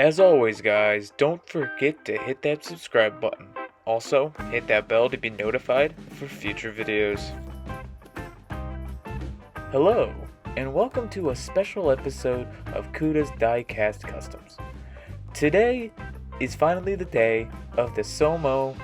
As always, guys, don't forget to hit that subscribe button. Also, hit that bell to be notified for future videos. Hello, and welcome to a special episode of Cuda's Diecast Customs. Today is finally the day of the SoMo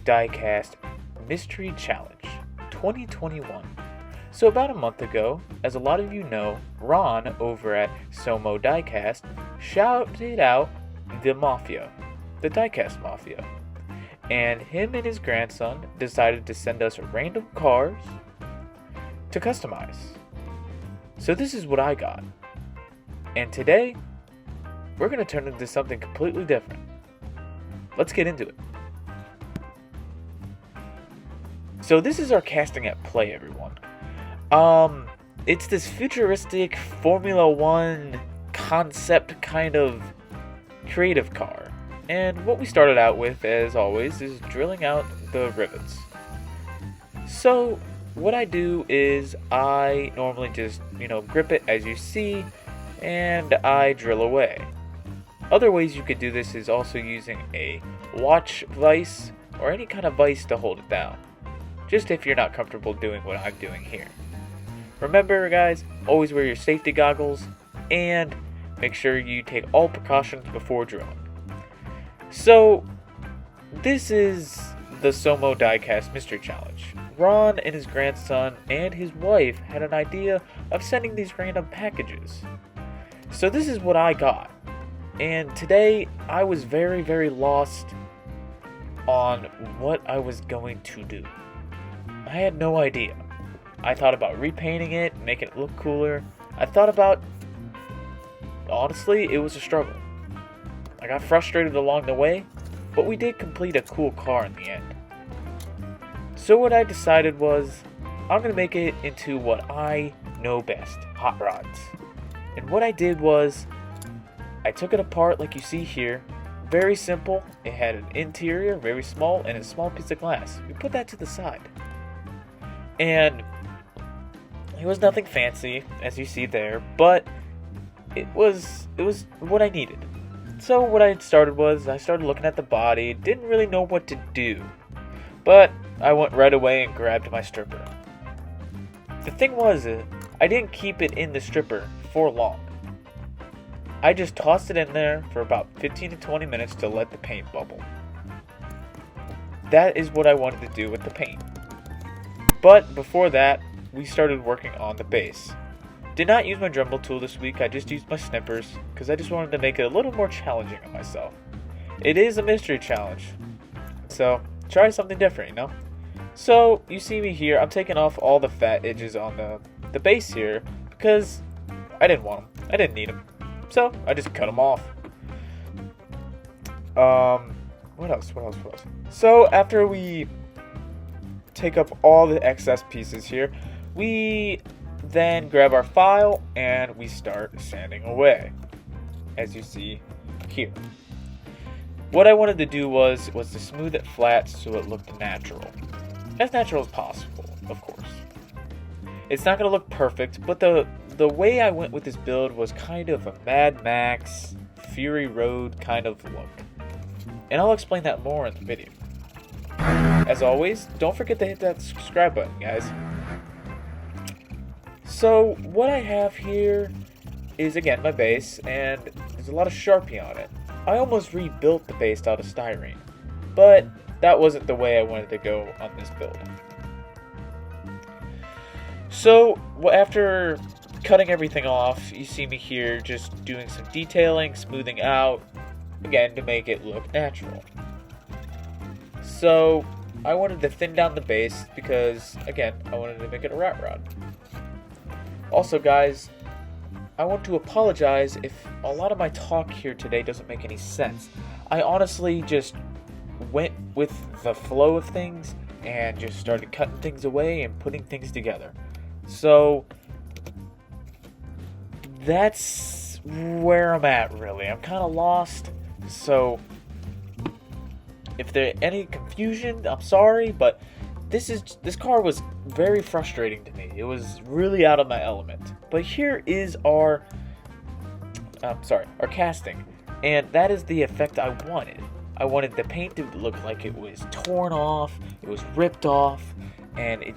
Diecast Mystery Challenge 2021. So about a month ago, as a lot of you know, Ron over at SoMo Diecast shouted out the Mafia, the Diecast Mafia. And him and his grandson decided to send us random cars to customize. So this is what I got. And today, we're going to turn into something completely different. Let's get into it. So this is our casting at play, everyone. It's this futuristic Formula One concept kind of creative car. And what we started out with, as always, is drilling out the rivets. So what I do is I normally just, grip it as you see, and I drill away. Other ways you could do this is also using a watch vise or any kind of vise to hold it down. Just if you're not comfortable doing what I'm doing here. Remember, guys, always wear your safety goggles and make sure you take all precautions before drilling. So, this is the SoMo Diecast Mystery Challenge. Ron and his grandson and his wife had an idea of sending these random packages. So this is what I got. And today, I was very, very lost on what I was going to do. I had no idea. I thought about repainting it, making it look cooler. I thought about... Honestly, it was a struggle. I got frustrated along the way, but we did complete a cool car in the end. So what I decided was, I'm going to make it into what I know best, hot rods. And what I did was, I took it apart like you see here. Very simple. It had an interior, very small, and a small piece of glass. We put that to the side. And it was nothing fancy, as you see there, but it was what I needed. So what I started was, I started looking at the body, didn't really know what to do, but I went right away and grabbed my stripper. The thing was, I didn't keep it in the stripper for long. I just tossed it in there for about 15 to 20 minutes to let the paint bubble. That is what I wanted to do with the paint. But before that, we started working on the base. Did not use my Dremel tool this week, I just used my snippers, because I just wanted to make it a little more challenging on myself. It is a mystery challenge, so try something different, So, you see me here, I'm taking off all the fat edges on the base here, because I didn't want them, I didn't need them. So, I just cut them off. What else? So, after we take up all the excess pieces here, we then grab our file and we start sanding away, as you see here. What I wanted to do was to smooth it flat so it looked natural as possible, of course. It's not going to look perfect, but the way I went with this build was kind of a Mad Max, Fury Road kind of look, and I'll explain that more in the video. As always, don't forget to hit that subscribe button, guys. So, what I have here is, again, my base, and there's a lot of Sharpie on it. I almost rebuilt the base out of styrene, but that wasn't the way I wanted to go on this build. So, after cutting everything off, you see me here just doing some detailing, smoothing out, again, to make it look natural. So, I wanted to thin down the base because, again, I wanted to make it a rat rod. Also, guys, I want to apologize if a lot of my talk here today doesn't make any sense. I honestly just went with the flow of things and just started cutting things away and putting things together. So, that's where I'm at, really. I'm kind of lost, so if there's any confusion, I'm sorry, but this car was very frustrating to me. It was really out of my element. But here is our casting. And that is the effect I wanted. I wanted the paint to look like it was torn off, it was ripped off, and it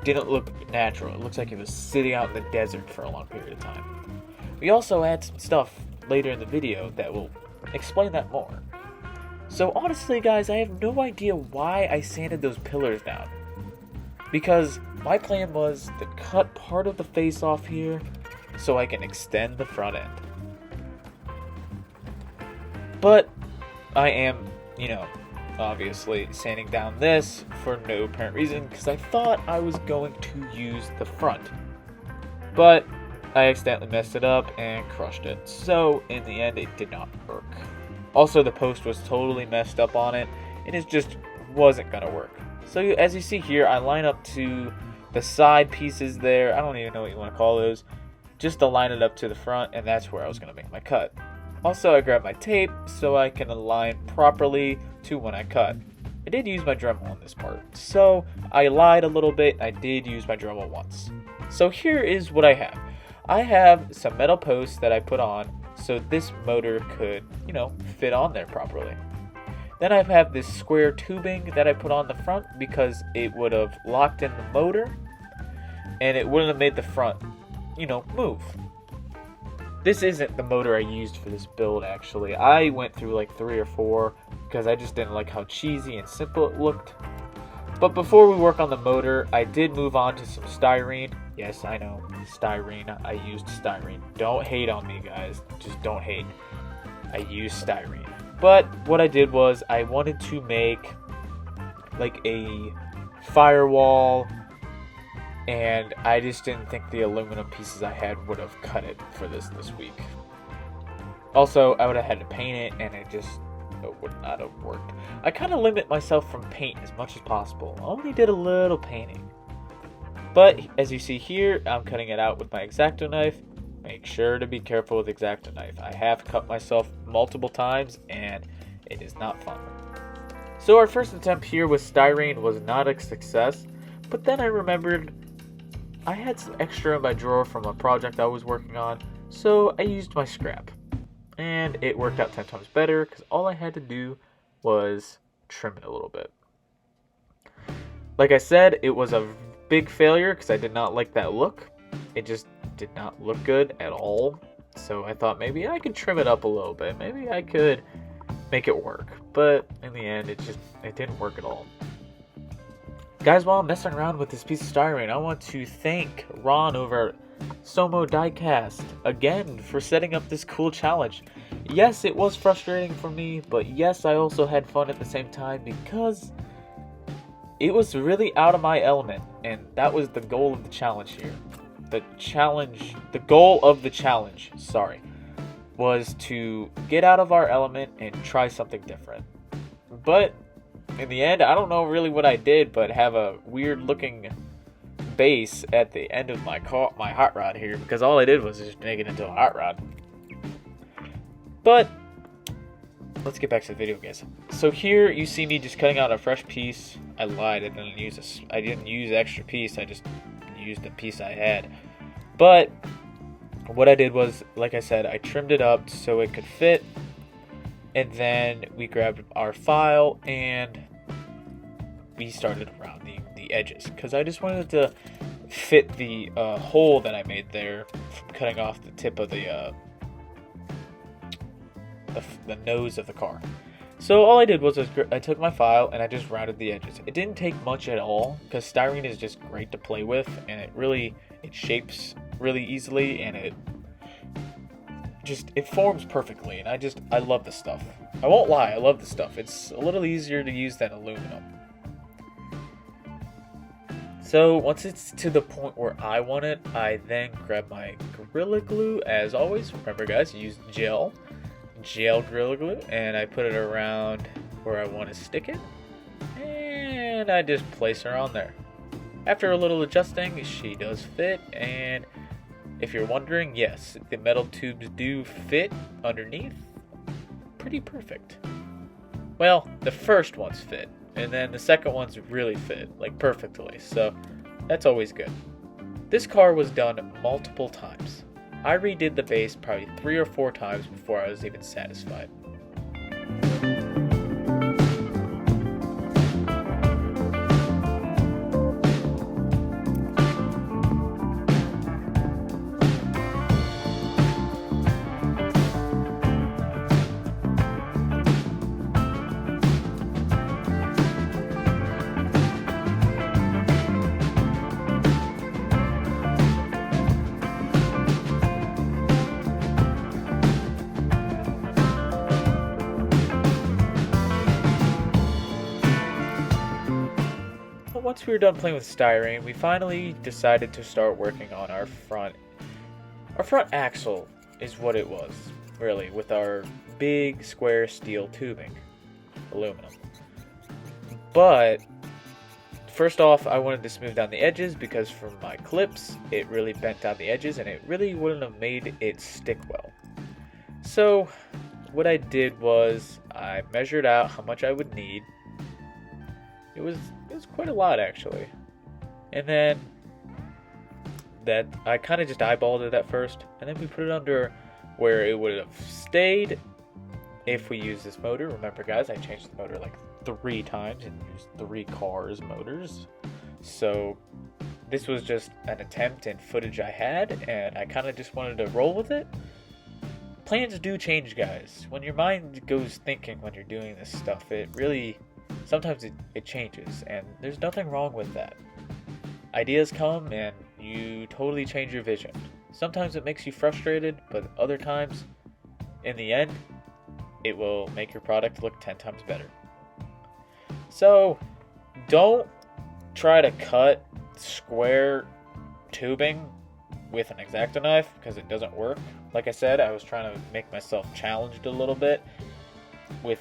didn't look natural. It looks like it was sitting out in the desert for a long period of time. We also add some stuff later in the video that will explain that more. So honestly guys, I have no idea why I sanded those pillars down. Because my plan was to cut part of the face off here so I can extend the front end. But I am, obviously sanding down this for no apparent reason because I thought I was going to use the front. But I accidentally messed it up and crushed it. So in the end, it did not work. Also, the post was totally messed up on it and it just wasn't going to work. So as you see here, I line up to the side pieces there. I don't even know what you want to call those. Just to line it up to the front, and that's where I was going to make my cut. Also, I grabbed my tape so I can align properly to when I cut. I did use my Dremel on this part, so I lied a little bit. I did use my Dremel once. So here is what I have. I have some metal posts that I put on so this motor could, fit on there properly. Then I have this square tubing that I put on the front because it would have locked in the motor and it wouldn't have made the front, move. This isn't the motor I used for this build actually. I went through like 3 or 4 because I just didn't like how cheesy and simple it looked. But before we work on the motor, I did move on to some styrene. Yes, I know, styrene. I used styrene. Don't hate on me guys, just don't hate. I used styrene. But what I did was I wanted to make like a firewall, and I just didn't think the aluminum pieces I had would have cut it for this week. Also, I would have had to paint it, and it would not have worked. I kind of limit myself from paint as much as possible. I only did a little painting. But as you see here, I'm cutting it out with my X-Acto knife. Make sure to be careful with X-Acto knife. I have cut myself multiple times and it is not fun. So our first attempt here with styrene was not a success, but then I remembered I had some extra in my drawer from a project I was working on, so I used my scrap. And it worked out 10 times better because all I had to do was trim it a little bit. Like I said, it was a big failure because I did not like that look. It just did not look good at all. So I thought maybe I could trim it up a little bit. Maybe I could make it work. But in the end, it didn't work at all. Guys, while I'm messing around with this piece of styrene, I want to thank Ron over at SoMo Diecast again for setting up this cool challenge. Yes, it was frustrating for me, but yes, I also had fun at the same time because it was really out of my element, and that was the goal of the challenge here. The goal of the challenge, was to get out of our element and try something different. But in the end, I don't know really what I did, but have a weird looking base at the end of my hot rod here, because all I did was just make it into a hot rod. But let's get back to the video, guys. So here you see me just cutting out a fresh piece. I lied. I didn't use extra piece. I just used the piece I had. But what I did was, like I said, I trimmed it up so it could fit, and then we grabbed our file and we started rounding the edges because I just wanted to fit the hole that I made there from cutting off the tip of the nose of the car. So all I did was I took my file and I just rounded the edges. It didn't take much at all because styrene is just great to play with, and it shapes really easily, and it forms perfectly, and I love this stuff. I won't lie, I love this stuff. It's a little easier to use than aluminum. So once it's to the point where I want it, I then grab my Gorilla Glue. As always, remember guys, use gel Gorilla Glue, and I put it around where I want to stick it, and I just place her on there. After a little adjusting, she does fit, and if you're wondering, yes, the metal tubes do fit underneath pretty perfect. Well, the first ones fit, and then the second ones really fit, like perfectly, so that's always good. This car was done multiple times. I redid the base probably 3 or 4 times before I was even satisfied. Once we were done playing with styrene, we finally decided to start working on our front. Our front axle is what it was, really, with our big square steel tubing, aluminum. But first off, I wanted to smooth down the edges because from my clips, it really bent down the edges and it really wouldn't have made it stick well. So what I did was I measured out how much I would need. It was quite a lot, actually. And then that I kind of just eyeballed it at first, and then we put it under where it would have stayed if we used this motor. Remember, guys, I changed the motor like 3 times and used 3 cars motors. So this was just an attempt and footage I had, and I kind of just wanted to roll with it. Plans do change, guys. When your mind goes thinking when you're doing this stuff, it really... sometimes it changes, and there's nothing wrong with that. Ideas come, and you totally change your vision. Sometimes it makes you frustrated, but other times, in the end, it will make your product look 10 times better. So, don't try to cut square tubing with an X-Acto knife, because it doesn't work. Like I said, I was trying to make myself challenged a little bit with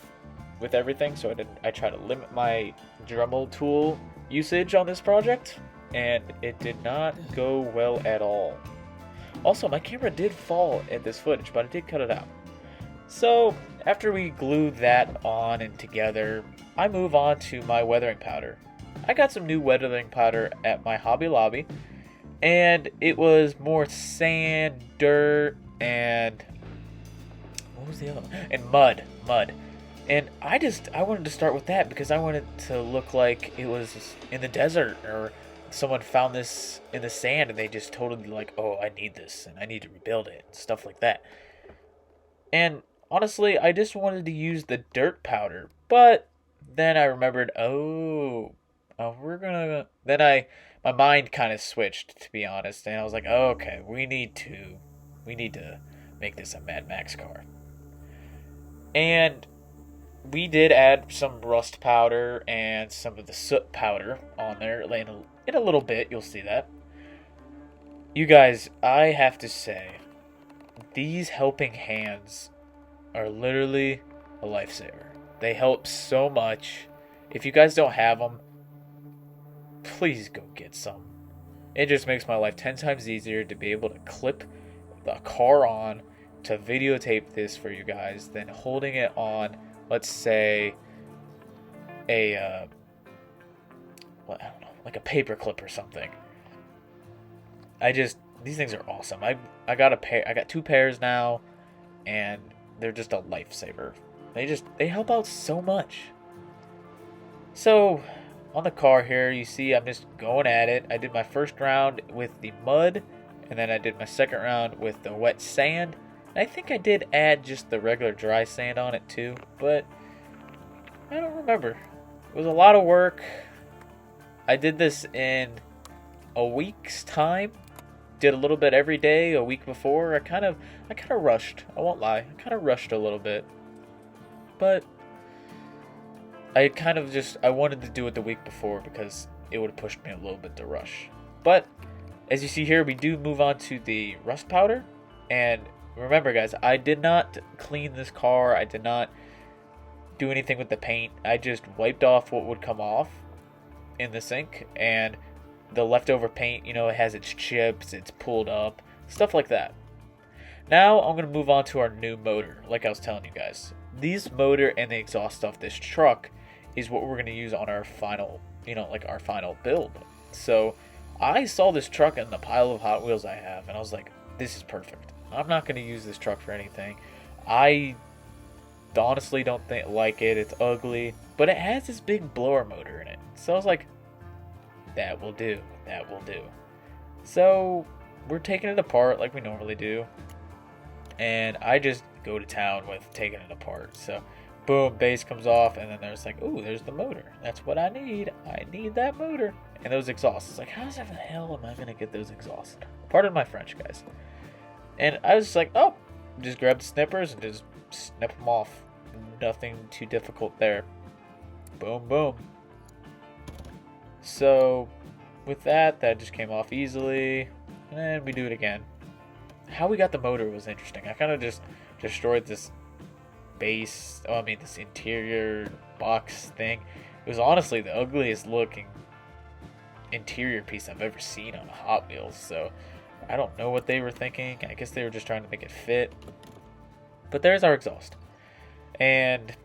everything, so I try to limit my Dremel tool usage on this project, and it did not go well at all. Also, my camera did fall at this footage, but I did cut it out. So after we glued that on and together, I move on to my weathering powder. I got some new weathering powder at my Hobby Lobby, and it was more sand, dirt, and what was the other one? And mud. And I wanted to start with that because I wanted to look like it was in the desert, or someone found this in the sand and they just totally like, oh, I need this and I need to rebuild it, and stuff like that. And honestly, I just wanted to use the dirt powder, but then I remembered, my mind kind of switched, to be honest, and I was like, oh, okay, we need to make this a Mad Max car. And we did add some rust powder and some of the soot powder on there in a little bit. You'll see that. You guys, I have to say, these helping hands are literally a lifesaver. They help so much. If you guys don't have them, please go get some. It just makes my life 10 times easier to be able to clip the car on, to videotape this for you guys, than holding it on, let's say, I don't know, like a paper clip or something. These things are awesome. I got 2 pairs now, and they're just a lifesaver. They help out so much. So, on the car here, you see I'm just going at it. I did my first round with the mud, and then I did my second round with the wet sand. I think I did add just the regular dry sand on it too, but I don't remember. It was a lot of work. I did this in a week's time. Did a little bit every day a week before. I kind of rushed. I won't lie. I kind of rushed a little bit. But I wanted to do it the week before because it would have pushed me a little bit to rush. But as you see here, we do move on to the rust powder. And remember, guys, I did not clean this car. I did not do anything with the paint. I just wiped off what would come off in the sink, and the leftover paint, it has its chips, it's pulled up, stuff like that. Now I'm going to move on to our new motor, like I was telling you guys. This motor and the exhaust off this truck is what we're going to use on our final, our final build. So I saw this truck in the pile of Hot Wheels I have, and I was like, this is perfect. I'm not going to use this truck for anything. I honestly don't like it. It's ugly, but it has this big blower motor in it. So I was like, that will do. That will do. So we're taking it apart like we normally do. And I just go to town with taking it apart. So boom, base comes off, and then there's like, ooh, there's the motor. That's what I need. I need that motor. And those exhausts. It's like, how the hell am I going to get those exhausts? Pardon my French, guys. And I was just like, oh, just grab the snippers and just snip them off. Nothing too difficult there. Boom, boom. So with that just came off easily. And we do it again. How we got the motor was interesting. I kind of just destroyed this this interior box thing. It was honestly the ugliest looking interior piece I've ever seen on a Hot Wheels. So I don't know what they were thinking. I guess they were just trying to make it fit. But there's our exhaust. And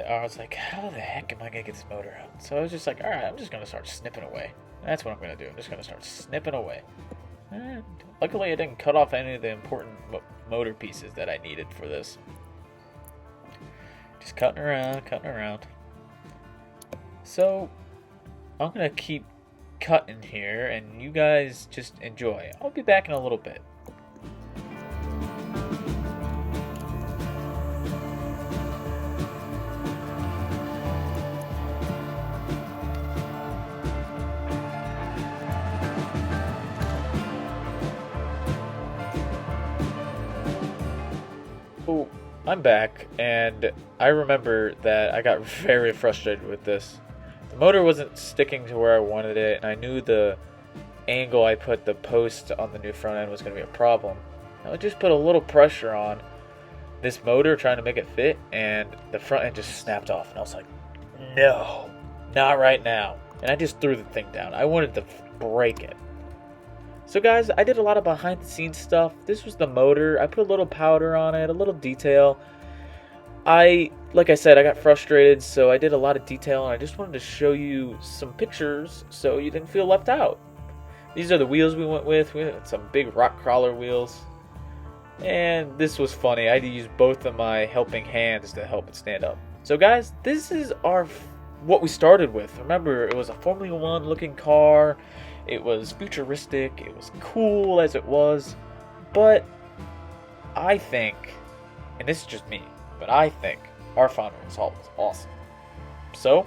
I was like, how the heck am I going to get this motor out? So I was just like, alright, I'm just going to start snipping away. That's what I'm going to do. I'm just going to start snipping away. And luckily I didn't cut off any of the important motor pieces that I needed for this. Just cutting around. So I'm going to keep cutting here and you guys just enjoy. I'll be back in a little bit. Oh, I'm back, and I remember that I got very frustrated with this. The motor wasn't sticking to where I wanted it, and I knew the angle I put the post on the new front end was going to be a problem. I just put a little pressure on this motor trying to make it fit, and the front end just snapped off, and I was like, no, not right now. And I just threw the thing down. I wanted to break it. So guys, I did a lot of behind the scenes stuff. This was the motor. I put a little powder on it, a little detail. Like I said, I got frustrated, so I did a lot of detail, and I just wanted to show you some pictures so you didn't feel left out. These are the wheels we went with. We had some big rock crawler wheels. And this was funny. I had to use both of my helping hands to help it stand up. So guys, this is what we started with. Remember, it was a Formula 1 looking car. It was futuristic, it was cool as it was, but I think, and this is just me, but I think our final result was awesome. So,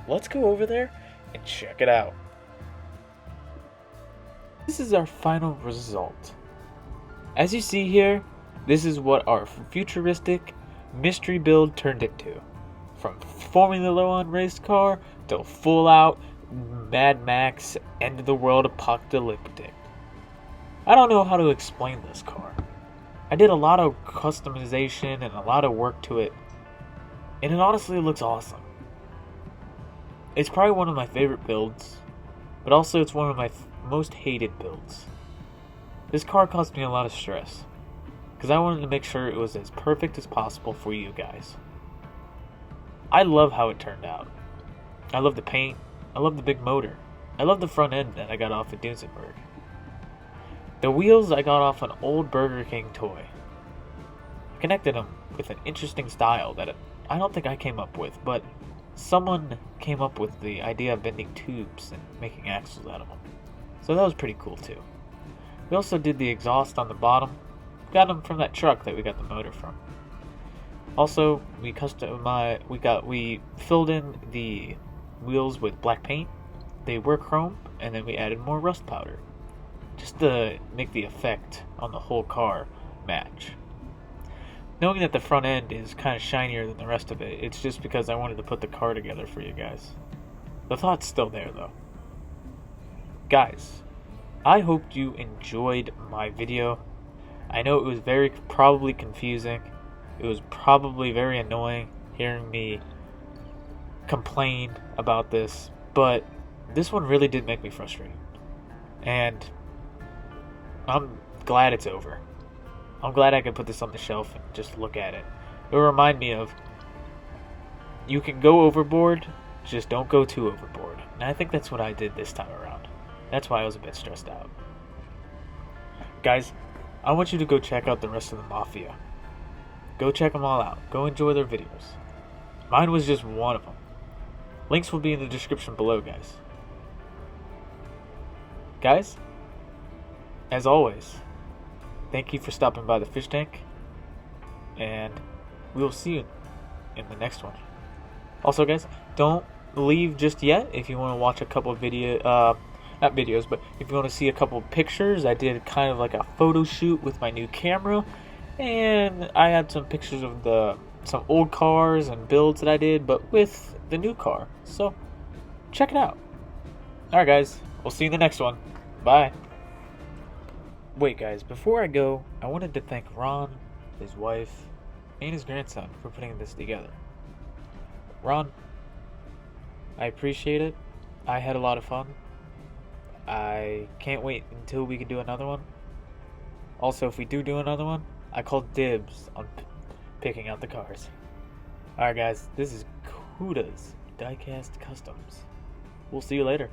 let's go over there and check it out. This is our final result. As you see here, this is what our futuristic mystery build turned into. From Formula 1 race car to full out Mad Max end of the world apocalyptic. I don't know how to explain this car. I did a lot of customization and a lot of work to it, and it honestly looks awesome. It's probably one of my favorite builds, but also it's one of my most hated builds. This car caused me a lot of stress, because I wanted to make sure it was as perfect as possible for you guys. I love how it turned out. I love the paint. I love the big motor. I love the front end that I got off at Duesenberg. The wheels I got off an old Burger King toy. I connected them with an interesting style that I don't think I came up with, but someone came up with the idea of bending tubes and making axles out of them. So that was pretty cool too. We also did the exhaust on the bottom. Got them from that truck that we got the motor from. Also, we filled in the wheels with black paint. They were chrome, and then we added more rust powder just to make the effect on the whole car match. Knowing that the front end is kind of shinier than the rest of it, it's just because I wanted to put the car together for you guys. The thought's still there though. Guys, I hope you enjoyed my video. I know it was probably confusing. It was probably very annoying hearing me complain about this, but this one really did make me frustrated. And I'm glad it's over. I'm glad I could put this on the shelf and just look at it. It will remind me of, you can go overboard, just don't go too overboard. And I think that's what I did this time around. That's why I was a bit stressed out. Guys, I want you to go check out the rest of the Mafia. Go check them all out. Go enjoy their videos. Mine was just one of them. Links will be in the description below, guys. Guys, as always, thank you for stopping by the fish tank, and we will see you in the next one. Also, guys, don't leave just yet if you want to watch a couple of not videos, but if you want to see a couple of pictures. I did kind of like a photo shoot with my new camera, and I had some pictures of some old cars and builds that I did, but with the new car. So check it out. Alright guys, we'll see you in the next one. Bye. Wait guys, before I go, I wanted to thank Ron, his wife, and his grandson for putting this together. Ron, I appreciate it. I had a lot of fun. I can't wait until we can do another one. Also, if we do another one, I call dibs on picking out the cars. Alright guys, this is Cuda's Diecast Customs. We'll see you later.